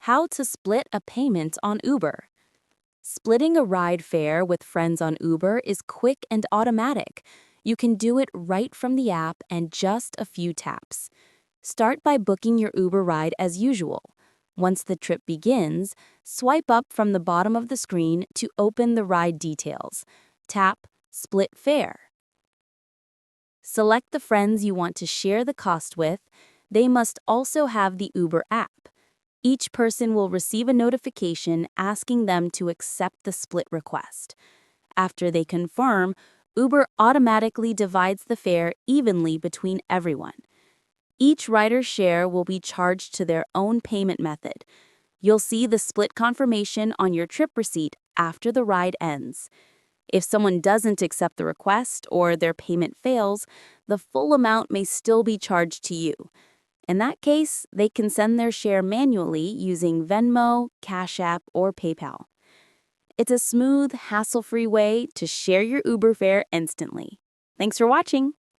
How to split a payment on Uber. Splitting a ride fare with friends on Uber is quick and automatic. You can do it right from the app and just a few taps. Start by booking your Uber ride as usual. Once the trip begins, swipe up from the bottom of the screen to open the ride details. Tap Split Fare. Select the friends you want to share the cost with. They must also have the Uber app. Each person will receive a notification asking them to accept the split request. After they confirm, Uber automatically divides the fare evenly between everyone. Each rider's share will be charged to their own payment method. You'll see the split confirmation on your trip receipt after the ride ends. If someone doesn't accept the request or their payment fails, the full amount may still be charged to you. In that case, they can send their share manually using Venmo, Cash App, or PayPal. It's a smooth, hassle-free way to share your Uber fare instantly. Thanks for watching.